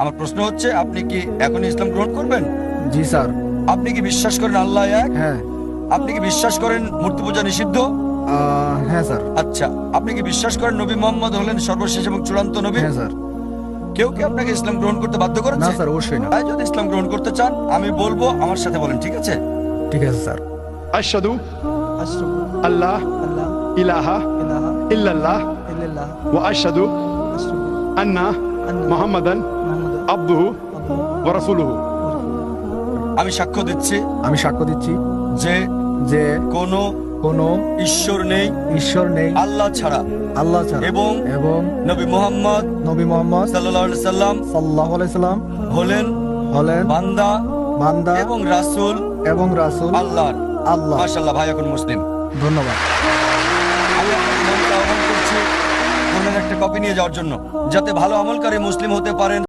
আমার প্রশ্ন হচ্ছে, আপনি কি এখন ইসলাম গ্রহণ করবেন? জি স্যার। আপনি কি বিশ্বাস করেন আল্লাহ এক? হ্যাঁ। আপনি কি বিশ্বাস করেন মূর্তি পূজা নিষিদ্ধ? হ্যাঁ স্যার। আচ্ছা, আপনি কি বিশ্বাস করেন নবী মোহাম্মদ হলেন সর্বশেষ এবং চূড়ান্ত নবী? হ্যাঁ স্যার। কেউ কি আপনাকে ইসলাম গ্রহণ করতে বাধ্য না করেছে? স্যার, অবশ্যই না। তাই যদি ইসলাম গ্রহণ করতে চান, আমি বলবো আমার সাথে বলেন, ঠিক আছে? ঠিক আছে স্যার। আশহাদু أشهد আল্লাহ أن لا ইলাহা إله ইল্লাল্লাহ إلا الله ওয়া আশহাদু أشهد আন্না أن মুহাম্মাদান محمدا আবদুহু عبده ওয়া রাসূলুহু। আমি সাক্ষ্য দিচ্ছি আমি সাক্ষ্য দিচ্ছি যে যে কোনো কোনো ঈশ্বর নেই ঈশ্বর নেই আল্লাহ ছাড়া, আল্লাহ ছাড়া, এবং এবং নবী মোহাম্মদ নবী মোহাম্মদ সাল্লাল্লাহু আলাইহি সাল্লাম সাল্লাল্লাহু আলাইহি সাল্লাম হলেন হলেন বান্দা বান্দা এবং রাসূল এবং রাসূল আল্লাহর। আল্লাহ। মাশাআল্লাহ, ভাই এখন মুসলিম। ধন্যবাদ। আমি আপনাকে মনকে আহ্বান করছি কোরআনের একটা কপি নিয়ে যাওয়ার জন্য, যাতে ভালো আমলকারী মুসলিম হতে পারেন।